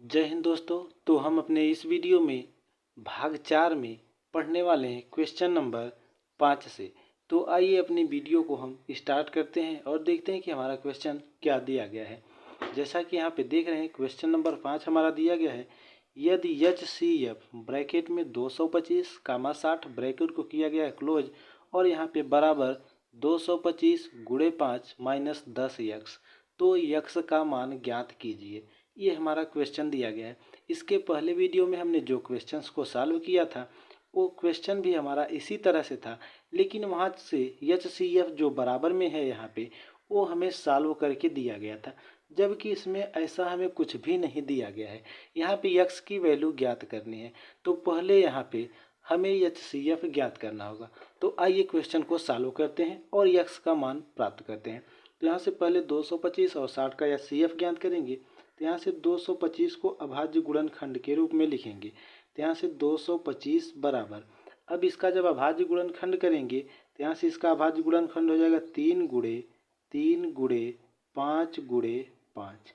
जय हिंद दोस्तों। तो हम अपने इस वीडियो में भाग 4 में पढ़ने वाले हैं क्वेश्चन नंबर 5 से। तो आइए अपनी वीडियो को हम स्टार्ट करते हैं और देखते हैं कि हमारा क्वेश्चन क्या दिया गया है। जैसा कि यहाँ पे देख रहे हैं क्वेश्चन नंबर 5 हमारा दिया गया है। यदि HCF ब्रैकेट में 225 कामा 60 ब्रैकेट को किया गया है क्लोज और यहाँ पे बराबर 225 गुणे 5 माइनस 10x, तो x का मान ज्ञात कीजिए। ये हमारा क्वेश्चन दिया गया है। इसके पहले वीडियो में हमने जो क्वेश्चंस को सॉल्व किया था वो क्वेश्चन भी हमारा इसी तरह से था, लेकिन वहाँ से HCF जो बराबर में है यहाँ पे वो हमें सॉल्व करके दिया गया था, जबकि इसमें ऐसा हमें कुछ भी नहीं दिया गया है। यहाँ पे x की वैल्यू ज्ञात करनी है, तो पहले यहाँ पे हमें HCF ज्ञात करना होगा। तो आइए क्वेश्चन को सॉल्व करते हैं और x का मान प्राप्त करते हैं। तो यहाँ से पहले 225 और 60 का HCF ज्ञात करेंगे। तो यहाँ से 225 को अभाज्य गुणनखंड के रूप में लिखेंगे। तो यहाँ से 225 बराबर, अब इसका जब अभाज्य गुणनखंड करेंगे तो यहाँ से इसका अभाज्य गुणनखंड हो जाएगा 3 गुणे 5 गुणे 5,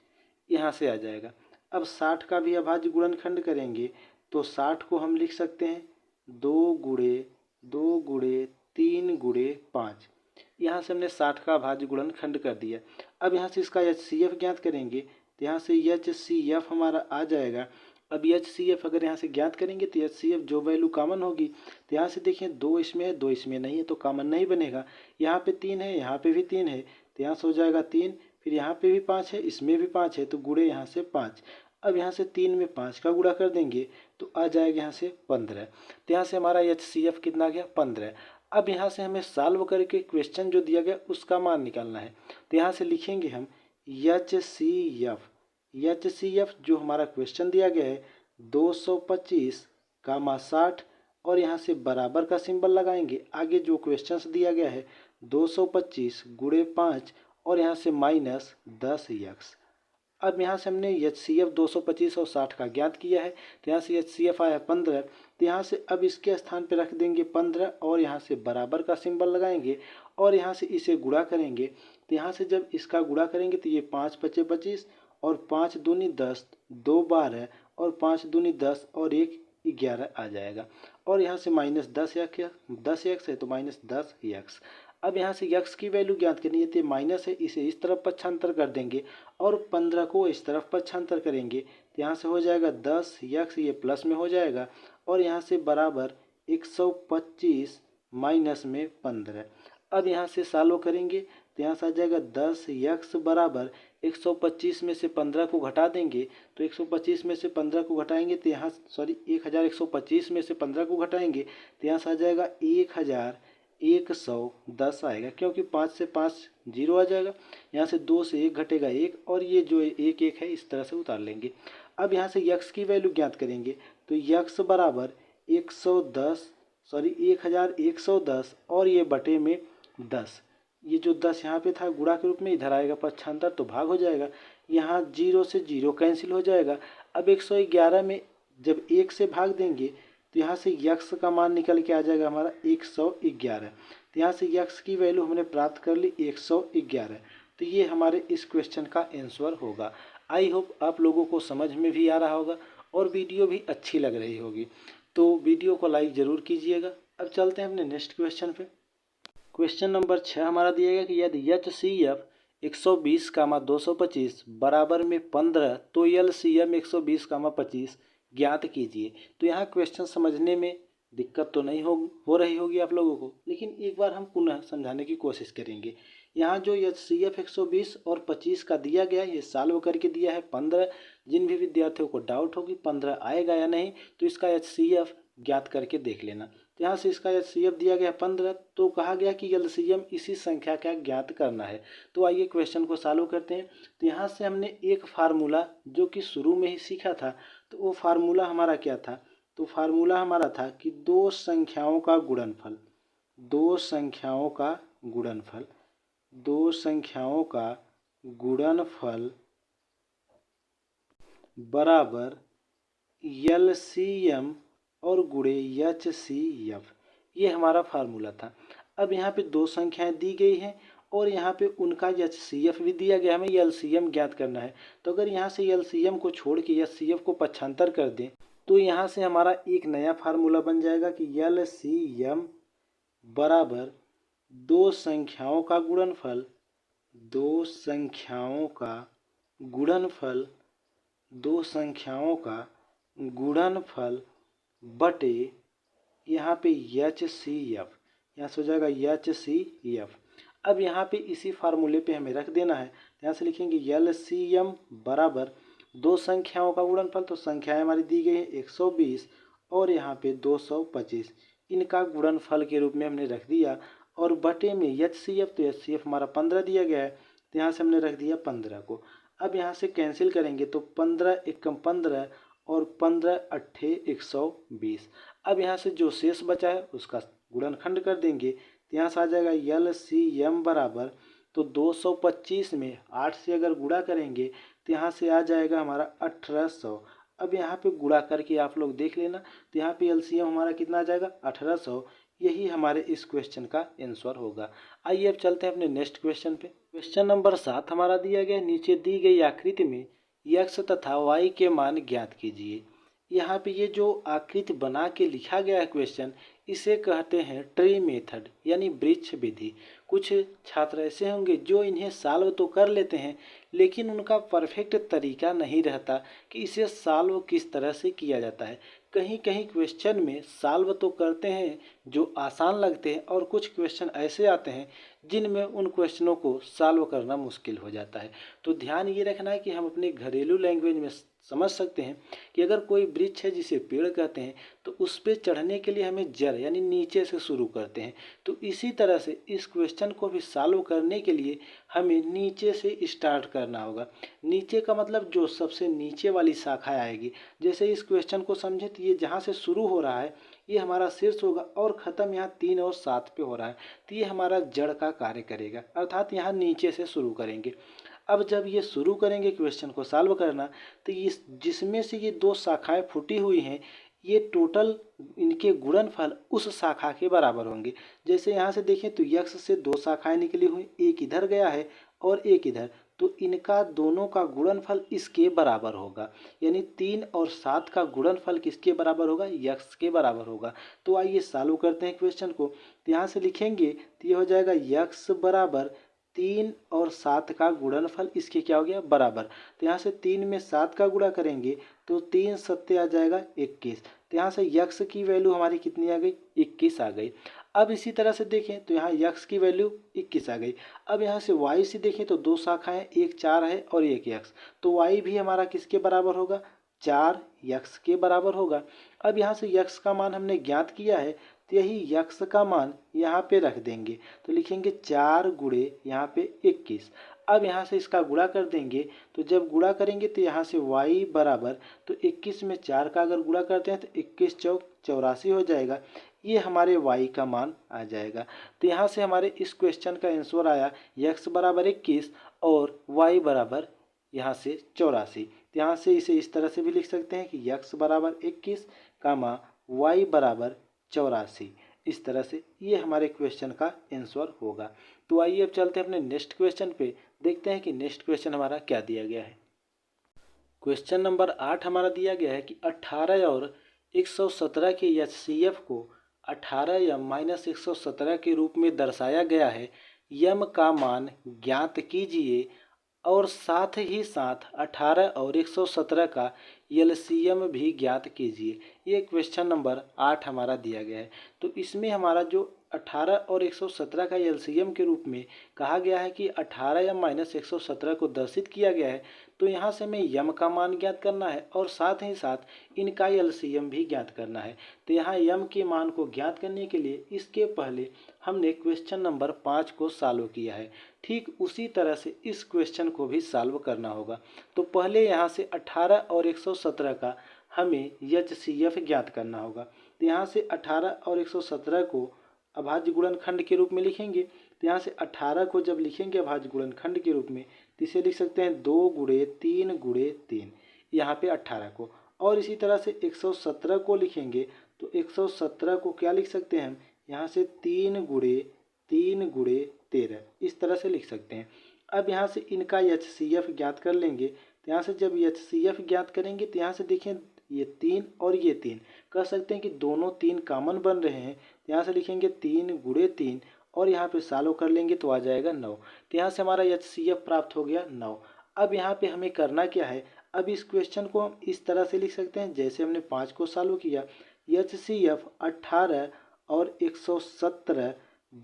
यहाँ से आ जाएगा। अब 60 का भी अभाज्य गुणनखंड करेंगे तो 60 को हम लिख सकते हैं 2 गुणे 3 गुणे 5, यहाँ से हमने 60 का अभाज्य गुणनखंड कर दिया। अब यहाँ से इसका HCF ज्ञात करेंगे तो यहाँ से HCF हमारा आ जाएगा। अब HCF अगर यहाँ से ज्ञात करेंगे तो HCF जो वैल्यू कॉमन होगी, तो यहाँ से देखिए 2 इसमें है 2 इसमें नहीं है तो कॉमन नहीं बनेगा। यहाँ पे 3 है यहाँ पे भी 3 है तो यहाँ से हो जाएगा 3, फिर यहाँ पे भी 5 है इसमें भी 5 है तो गुणे यहाँ से 5। अब यहाँ से 3 में 5 का गुणा कर देंगे तो आ जाएगा यहाँ से 15। तो यहाँ से हमारा HCF कितना गया 15। अब यहाँ से हमें सॉल्व करके क्वेश्चन जो दिया गया उसका मान निकालना है। तो यहाँ से लिखेंगे हम HCF जो हमारा क्वेश्चन दिया गया है 225 कामा 60 और यहाँ से बराबर का सिंबल लगाएंगे। आगे जो क्वेश्चंस दिया गया है 225 गुणे 5 और यहाँ से माइनस 10x। अब यहाँ से हमने HCF 225 और 60 का ज्ञात किया है तो यहाँ से HCF आया 15। तो यहाँ से अब इसके स्थान पे रख देंगे 15 और यहाँ से बराबर का सिंबल लगाएंगे और यहाँ से इसे गुणा करेंगे। तो यहाँ से जब इसका गुणा करेंगे तो ये 5 पचे 25 और 5 दूनी 10, 2 12 और 5 दूनी 10 और 1 11 आ जाएगा। और यहाँ से माइनस 10x है तो माइनस 10x। अब यहाँ से x की वैल्यू ज्ञात करनी है तो माइनस है, इसे इस तरफ पक्षांतर कर देंगे और 15 को इस तरफ पक्षांतर करेंगे तो यहाँ से हो जाएगा 10x, ये प्लस में हो जाएगा और यहाँ से बराबर 125 माइनस में 15। अब यहाँ से सॉल्व करेंगे तो यहाँ से आ जाएगा 10x बराबर 125 में से 15 को घटा देंगे तो 125 में से 15 को घटाएंगे तो यहाँ 1125 में से 15 को घटाएंगे तो यहाँ से आ जाएगा 1110 आएगा, क्योंकि 5 से 5 जीरो आ जाएगा। यहाँ से 2 से 1 घटेगा 1 और ये जो 1 1 है इस तरह से उतार लेंगे। अब यहाँ से x की वैल्यू ज्ञात करेंगे तो x बराबर 1110 और ये बटे में 10, ये जो 10 यहाँ पे था गुणा के रूप में इधर आएगा पक्षांतर तो भाग हो जाएगा। यहाँ 0 से 0 कैंसिल हो जाएगा। अब 111 में जब 1 से भाग देंगे तो यहाँ से x का मान निकल के आ जाएगा हमारा 111। तो यहाँ से x की वैल्यू हमने प्राप्त कर ली 111। तो ये हमारे इस क्वेश्चन का आंसर होगा। आई होप आप लोगों को समझ में भी आ रहा होगा और वीडियो भी अच्छी लग रही होगी। तो वीडियो को लाइक ज़रूर कीजिएगा। अब चलते हैं अपने नेक्स्ट क्वेश्चन पे। क्वेश्चन नंबर 6 हमारा दिया गया कि यदि HCF 120 कामा 225 बराबर में 15 तो LCM 120 कामा 25 ज्ञात कीजिए। तो यहाँ क्वेश्चन समझने में दिक्कत तो नहीं हो रही होगी आप लोगों को, लेकिन एक बार हम पुनः समझाने की कोशिश करेंगे। यहाँ जो HCF 120 और 25 का दिया गया है ये सॉल्व करके दिया है 15। जिन भी विद्यार्थियों को डाउट होगी 15 आएगा या नहीं तो इसका HCF ज्ञात करके देख लेना। तो यहाँ से इसका HCF दिया गया 15, तो कहा गया कि LCM इसी संख्या का ज्ञात करना है। तो आइए क्वेश्चन को सॉल्व करते हैं। तो यहाँ से हमने एक फार्मूला जो कि शुरू में ही सीखा था, तो वो फार्मूला हमारा क्या था, तो फार्मूला हमारा था कि दो संख्याओं का गुणनफल बराबर LCM और गुणे HCF, ये हमारा फार्मूला था। अब यहाँ पे दो संख्याएं दी गई हैं और यहाँ पे उनका HCF भी दिया गया, हमें LCM ज्ञात करना है। तो अगर यहाँ से LCM को छोड़ के HCF को पक्षांतर कर दें तो यहाँ से हमारा एक नया फार्मूला बन जाएगा कि LCM बराबर दो संख्याओं का गुणनफल, दो संख्याओं का गुणनफल, दो संख्याओं का गुणनफल बटे यहाँ पे HCF, यहाँ से हो जाएगा HCF। अब यहाँ पे इसी फार्मूले पे हमें रख देना है। यहाँ से लिखेंगे LCM बराबर दो संख्याओं का गुणनफल, तो संख्याएं हमारी दी गई है 120 और यहाँ पे 225, इनका गुणनफल के रूप में हमने रख दिया। और बटे में HCF, तो HCF हमारा 15 दिया गया है, तो यहाँ से हमने रख दिया 15 को। अब यहाँ से कैंसिल करेंगे तो 15 एकम 15 और 15 अट्ठे 120। अब यहाँ से जो शेष बचा है उसका गुणनखंड कर देंगे, तो यहाँ से आ जाएगा LCM बराबर, तो 225 में 8 से अगर गुणा करेंगे तो यहाँ से आ जाएगा हमारा 1800। अब यहाँ पे गुणा करके आप लोग देख लेना, तो यहाँ पे LCM हमारा कितना आ जाएगा 1800। यही हमारे इस क्वेश्चन का आंसर होगा। आइए अब चलते हैं अपने नेक्स्ट क्वेश्चन पे। क्वेश्चन नंबर 7 हमारा दिया गया, नीचे दी गई आकृति में x तथा y के मान ज्ञात कीजिए। यहाँ पे ये जो आकृति बना के लिखा गया है क्वेश्चन, इसे कहते हैं ट्री मेथड यानी वृक्ष विधि। कुछ छात्र ऐसे होंगे जो इन्हें सॉल्व तो कर लेते हैं लेकिन उनका परफेक्ट तरीका नहीं रहता कि इसे सॉल्व किस तरह से किया जाता है। कहीं कहीं क्वेश्चन में सॉल्व तो करते हैं जो आसान लगते हैं और कुछ क्वेश्चन ऐसे आते हैं जिनमें उन क्वेश्चनों को सॉल्व करना मुश्किल हो जाता है। तो ध्यान ये रखना है कि हम अपने घरेलू लैंग्वेज में समझ सकते हैं कि अगर कोई वृक्ष है जिसे पेड़ कहते हैं तो उस पे चढ़ने के लिए हमें जड़ यानी नीचे से शुरू करते हैं। तो इसी तरह से इस क्वेश्चन को भी सॉल्व करने के लिए हमें नीचे से स्टार्ट करना होगा। नीचे का मतलब जो सबसे नीचे वाली शाखा आएगी। जैसे इस क्वेश्चन को समझे तो ये जहाँ से शुरू हो रहा है ये हमारा शीर्ष होगा और ख़त्म यहाँ 3 और 7 पे हो रहा है, तो ये हमारा जड़ का कार्य करेगा, अर्थात यहाँ नीचे से शुरू करेंगे। अब जब ये शुरू करेंगे क्वेश्चन को सॉल्व करना तो ये जिसमें से ये दो शाखाएं फूटी हुई हैं ये टोटल इनके गुणनफल उस शाखा के बराबर होंगे। जैसे यहाँ से देखें तो x से दो शाखाएं निकली हुई, एक इधर गया है और एक इधर, तो इनका दोनों का गुणनफल इसके बराबर होगा। यानी 3 और 7 का गुणनफल किसके बराबर होगा, x के बराबर होगा। तो आइए सॉल्व करते हैं क्वेश्चन को। तो यहाँ से लिखेंगे तो ये हो जाएगा x बराबर 3 और 7 का गुणनफल इसके क्या हो गया बराबर। तो यहाँ से 3 में 7 का गुणा करेंगे तो 3 सत्ते आ जाएगा 21। तो यहाँ से x की वैल्यू हमारी कितनी आ गई 21 आ गई। अब इसी तरह से देखें तो यहाँ x की वैल्यू 21 आ गई। अब यहाँ से y से देखें तो दो शाखाएं, एक 4 है और एक x, तो y भी हमारा किसके बराबर होगा 4x के बराबर होगा। अब यहाँ से x का मान हमने ज्ञात किया है तो यही x का मान यहाँ पे रख देंगे, तो लिखेंगे 4 गुणे यहाँ पे 21। अब यहाँ से इसका गुणा कर देंगे, तो जब गुणा करेंगे तो यहाँ से y बराबर, तो 21 में 4 का अगर गुणा करते हैं तो 21 चौक 84 हो जाएगा। ये हमारे y का मान आ जाएगा। तो यहाँ से हमारे इस क्वेश्चन का आंसर आया x बराबर 21 और y बराबर यहाँ से 84। तो यहाँ से इसे इस तरह से भी लिख सकते हैं कि x बराबर 21 कामा y बराबर 84। इस तरह से ये हमारे क्वेश्चन का आंसर होगा। तो आइए अब चलते हैं अपने नेक्स्ट क्वेश्चन पे, देखते हैं कि नेक्स्ट क्वेश्चन हमारा क्या दिया गया है। क्वेश्चन नंबर 8 हमारा दिया गया है कि 18 और 117 के HCF को 18m-117 के रूप में दर्शाया गया है। यम का मान ज्ञात कीजिए और साथ ही साथ 18 और 117 का LCM भी ज्ञात कीजिए। ये क्वेश्चन नंबर 8 हमारा दिया गया है। तो इसमें हमारा जो 18 और 117 का LCM के रूप में कहा गया है कि 18m-117 को दर्शित किया गया है, तो यहाँ से हमें यम का मान ज्ञात करना है और साथ ही साथ इनका LCM भी ज्ञात करना है। तो यहाँ यम के मान को ज्ञात करने के लिए इसके पहले हमने क्वेश्चन नंबर 5 को सॉल्व किया है। ठीक उसी तरह से इस क्वेश्चन को भी सॉल्व करना होगा। तो पहले यहाँ से 18 और 117 का हमें HCF ज्ञात करना होगा। तो यहाँ से 18 और 117 को अभाज्य गुणनखंड के रूप में लिखेंगे। तो यहाँ से 18 को जब लिखेंगे अभाज्य गुणनखंड के रूप में तो इसे लिख सकते हैं 2 गुणे 3 गुणे 3, यहाँ पे 18 को। और इसी तरह से 117 को लिखेंगे तो 117 को क्या लिख सकते हैं हम, यहाँ से 3 गुणे 3 गुणे 13 इस तरह से लिख सकते हैं। अब यहाँ से इनका HCF ज्ञात कर लेंगे। तो यहाँ से जब HCF ज्ञात करेंगे तो यहाँ से देखें ये 3 और ये 3 कह सकते हैं कि दोनों 3 कॉमन बन रहे हैं। तो यहाँ से लिखेंगे 3 गुणे 3 और यहाँ पे सॉल्व कर लेंगे तो आ जाएगा 9। तो यहाँ से हमारा HCF प्राप्त हो गया 9। अब यहाँ पे हमें करना क्या है, अब इस क्वेश्चन को हम इस तरह से लिख सकते हैं जैसे हमने 5 को सॉल्व किया। HCF 18 और 117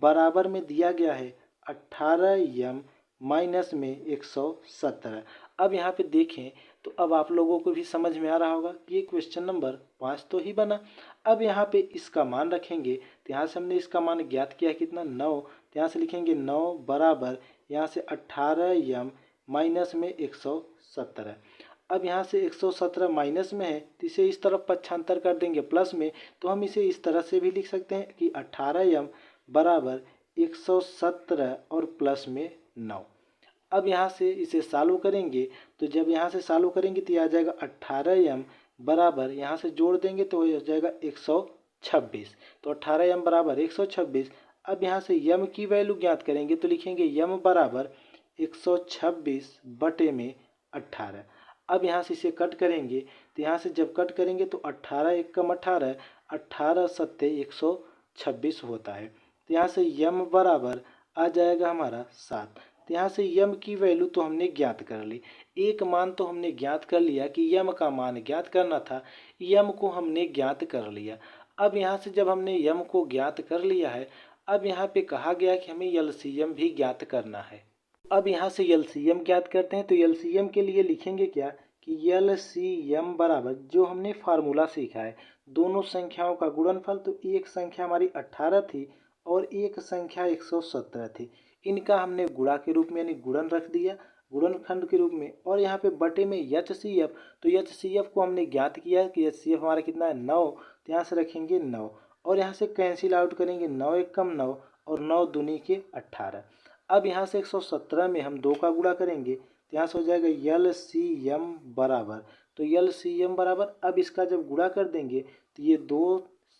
बराबर में दिया गया है 18m माइनस में 117। अब यहाँ पे देखें तो अब आप लोगों को भी समझ में आ रहा होगा कि ये क्वेश्चन नंबर 5 तो ही बना। अब यहाँ पे इसका मान रखेंगे तो यहाँ से हमने इसका मान ज्ञात किया कितना 9। तो यहाँ से लिखेंगे 9 बराबर यहाँ से 18m माइनस में 117। अब यहाँ से 117 माइनस में है तो इसे इस तरफ पक्षांतर कर देंगे प्लस में। तो हम इसे इस तरह से भी लिख सकते हैं कि 18m बराबर 117 और प्लस में 9। अब यहाँ से इसे सॉल्व करेंगे तो जब यहाँ से सॉल्व करेंगे तो आ जाएगा 18m बराबर यहाँ से जोड़ देंगे तो हो जाएगा 126। तो 18m बराबर 126। अब यहाँ से m की वैल्यू ज्ञात करेंगे तो लिखेंगे m बराबर 126 बटे में 18। अब यहाँ से इसे कट करेंगे तो यहाँ से जब कट करेंगे तो 18 एकम 18, 18 सत्ते 126 होता है। तो यहाँ से m बराबर आ जाएगा हमारा 7। तो यहाँ से m की वैल्यू तो हमने ज्ञात कर ली। एक मान तो हमने ज्ञात कर लिया कि m का मान ज्ञात करना था, m को हमने ज्ञात कर लिया। अब यहाँ से जब हमने m को ज्ञात कर लिया है, अब यहाँ पे कहा गया कि हमें LCM भी ज्ञात करना है। अब यहाँ से LCM ज्ञात करते हैं तो LCM के लिए लिखेंगे क्या कि LCM बराबर जो हमने फार्मूला सीखा है दोनों संख्याओं का गुणनफल। तो एक संख्या हमारी 18 थी और एक संख्या 117 थी, इनका हमने गुणा के रूप में यानी गुणन रख दिया गुणनखंड के रूप में। और यहाँ पे बटे में HCF, तो HCF को हमने ज्ञात किया कि HCF हमारा कितना है 9। तो यहाँ से रखेंगे 9 और यहाँ से कैंसिल आउट करेंगे 9 एकम 9 और 9 दूनी के 18। अब यहाँ से 117 में हम 2 का गुणा करेंगे तो यहाँ से हो जाएगा LCM बराबर, तो LCM बराबर अब इसका जब गुणा कर देंगे तो ये 2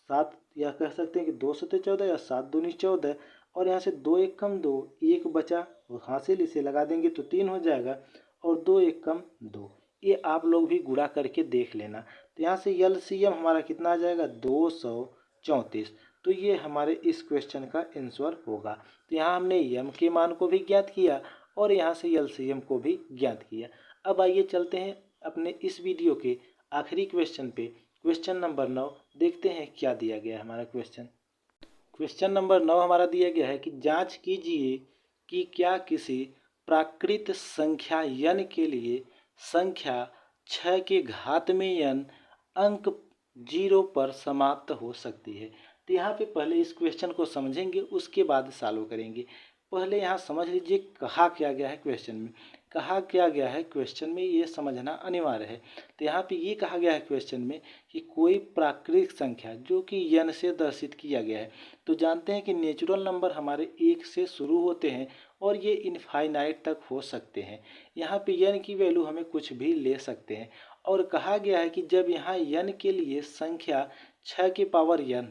7 या कह सकते हैं कि 2 सत्ते 14 या 7 दूनी 14 और यहाँ से 2 एकम 2 1 बचा हासिल, इसे लगा देंगे तो 3 हो जाएगा और 2 एकम 2। ये आप लोग भी गुणा करके देख लेना। तो यहाँ से LCM हमारा कितना आ जाएगा 234। तो ये हमारे इस क्वेश्चन का आंसर होगा। तो यहाँ हमने m के मान को भी ज्ञात किया और यहाँ से LCM को भी ज्ञात किया। अब आइए चलते हैं अपने इस वीडियो के आखिरी क्वेश्चन पे, क्वेश्चन नंबर 9। देखते हैं क्या दिया गया है हमारा क्वेश्चन। क्वेश्चन नंबर 9 हमारा दिया गया है कि जांच कीजिए कि क्या किसी प्राकृत संख्या n के लिए संख्या 6 के घात में n अंक 0 पर समाप्त हो सकती है। तो यहाँ पे पहले इस क्वेश्चन को समझेंगे उसके बाद सॉल्व करेंगे। पहले यहाँ समझ लीजिए कहा क्या गया है क्वेश्चन में, कहा क्या गया है क्वेश्चन में ये समझना अनिवार्य है। तो यहाँ पे ये कहा गया है क्वेश्चन में कि कोई प्राकृतिक संख्या जो कि n से दर्शित किया गया है। तो जानते हैं कि नेचुरल नंबर हमारे 1 से शुरू होते हैं और ये इनफाइनाइट तक हो सकते हैं। यहाँ पे n की वैल्यू हमें कुछ भी ले सकते हैं। और कहा गया है कि जब यहाँ n के लिए संख्या 6 की पावर n,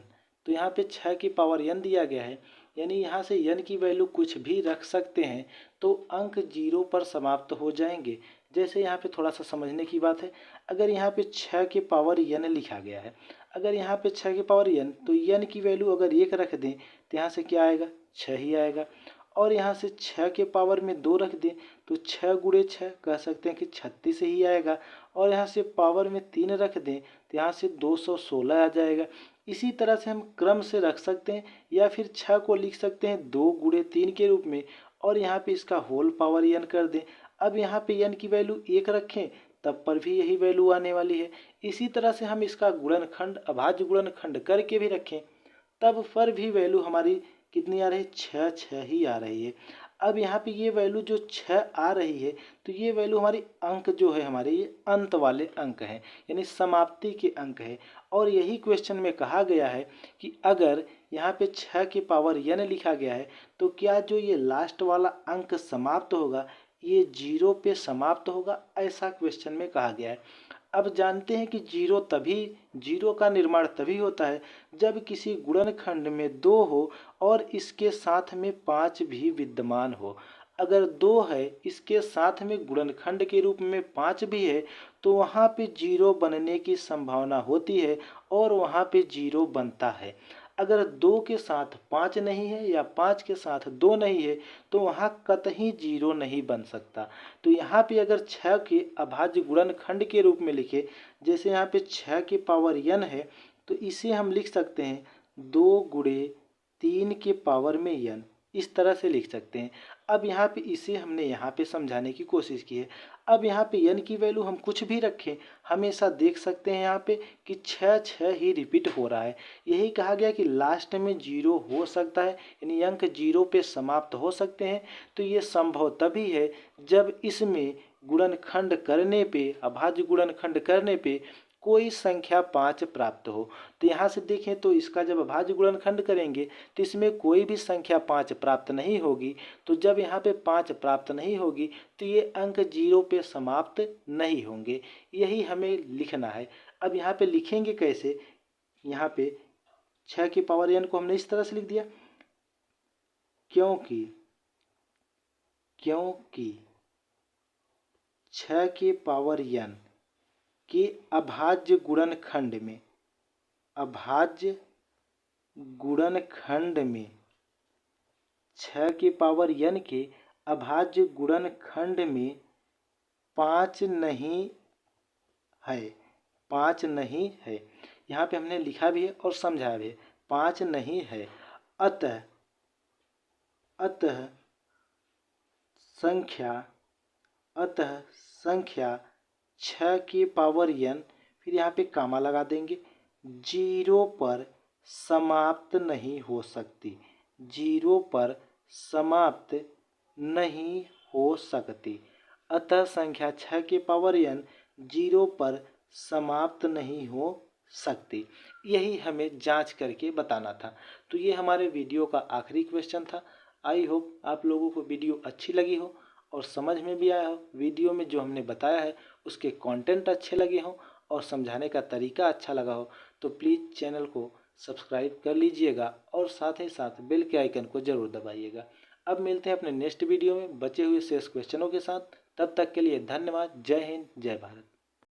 तो यहाँ पे 6 की पावर n दिया गया है यानी यहाँ से n की वैल्यू कुछ भी रख सकते हैं तो अंक 0 पर समाप्त हो जाएंगे। जैसे यहाँ पे थोड़ा सा समझने की बात है, अगर यहाँ पे 6 के पावर n लिखा गया है, अगर यहाँ पे 6 के पावर n तो n की वैल्यू अगर 1 रख दें तो यहाँ से क्या आएगा 6 ही आएगा। और यहाँ से 6 के पावर में 2 रख दें तो 6 गुणे 6 कह सकते हैं कि 36 ही आएगा। और यहाँ से पावर में 3 रख दें तो यहाँ से 216 आ जाएगा। इसी तरह से हम क्रम से रख सकते हैं या फिर 6 को लिख सकते हैं 2 गुणे 3 के रूप में और यहाँ पे इसका होल पावर n कर दें। अब यहाँ पे n की वैल्यू 1 रखें तब पर भी यही वैल्यू आने वाली है। इसी तरह से हम इसका गुणनखंड अभाज्य गुणनखंड करके भी रखें तब पर भी वैल्यू हमारी कितनी आ रही है 6 ही आ रही है। अब यहाँ पे ये वैल्यू जो 6 आ रही है तो ये वैल्यू हमारी अंक जो है हमारे ये अंत वाले अंक हैं यानी समाप्ति के अंक है। और यही क्वेश्चन में कहा गया है कि अगर यहाँ पे 6 की पावर n लिखा गया है तो क्या जो ये लास्ट वाला अंक समाप्त होगा ये 0 पे समाप्त होगा, ऐसा क्वेश्चन में कहा गया है। अब जानते हैं कि जीरो का निर्माण तभी होता है जब किसी गुणनखंड में 2 हो और इसके साथ में 5 भी विद्यमान हो। अगर 2 है, इसके साथ में गुणनखंड के रूप में 5 भी है, तो वहाँ पे जीरो बनने की संभावना होती है और वहाँ पे जीरो बनता है। अगर 2 के साथ 5 नहीं है या 5 के साथ 2 नहीं है, तो वहाँ कतई जीरो नहीं बन सकता। तो यहाँ पे अगर 6 के अभाज्य गुणनखंड के रूप में लिखे, जैसे यहाँ पे 6 की पावर n है, तो इसे हम लिख सकते हैं 2 गुणे 3 के पावर में n, इस तरह से लिख सकते हैं। अब यहाँ पे इसे हमने यहाँ पे समझाने की कोशिश की है। अब यहाँ पे n की वैल्यू हम कुछ भी रखें, हमेशा देख सकते हैं यहाँ पे कि 6 ही रिपीट हो रहा है। यही कहा गया कि लास्ट में जीरो हो सकता है, यानी अंक जीरो पे समाप्त हो सकते हैं। तो ये संभव तभी है जब इसमें गुणनखंड करने पे, अभाज्य गुणनखंड करने पे कोई संख्या 5 प्राप्त हो। तो यहाँ से देखें तो इसका जब अभाज्य गुणनखंड करेंगे तो इसमें कोई भी संख्या 5 प्राप्त नहीं होगी। तो जब यहाँ पे 5 प्राप्त नहीं होगी तो ये अंक जीरो पे समाप्त नहीं होंगे। यही हमें लिखना है। अब यहाँ पे लिखेंगे कैसे? यहाँ पे 6 की पावर n को हमने इस तरह से लिख दिया, क्योंकि 6 की पावर n के अभाज्य गुणनखंड में, 6 की पावर n के अभाज्य गुणनखंड में 5 नहीं है। यहाँ पे हमने लिखा भी है और समझाया भी है, 5 नहीं है। अतः संख्या 6 की पावर n, फिर यहाँ पे कामा लगा देंगे, जीरो पर समाप्त नहीं हो सकती, जीरो पर समाप्त नहीं हो सकती। अतः संख्या 6 की पावर n जीरो पर समाप्त नहीं हो सकती। यही हमें जांच करके बताना था। तो ये हमारे वीडियो का आखिरी क्वेश्चन था। आई होप आप लोगों को वीडियो अच्छी लगी हो और समझ में भी आया हो। वीडियो में जो हमने बताया है उसके कंटेंट अच्छे लगे हों और समझाने का तरीका अच्छा लगा हो तो प्लीज़ चैनल को सब्सक्राइब कर लीजिएगा और साथ ही साथ बेल के आइकन को ज़रूर दबाइएगा। अब मिलते हैं अपने नेक्स्ट वीडियो में बचे हुए शेष क्वेश्चनों के साथ। तब तक के लिए धन्यवाद। जय हिंद, जय भारत।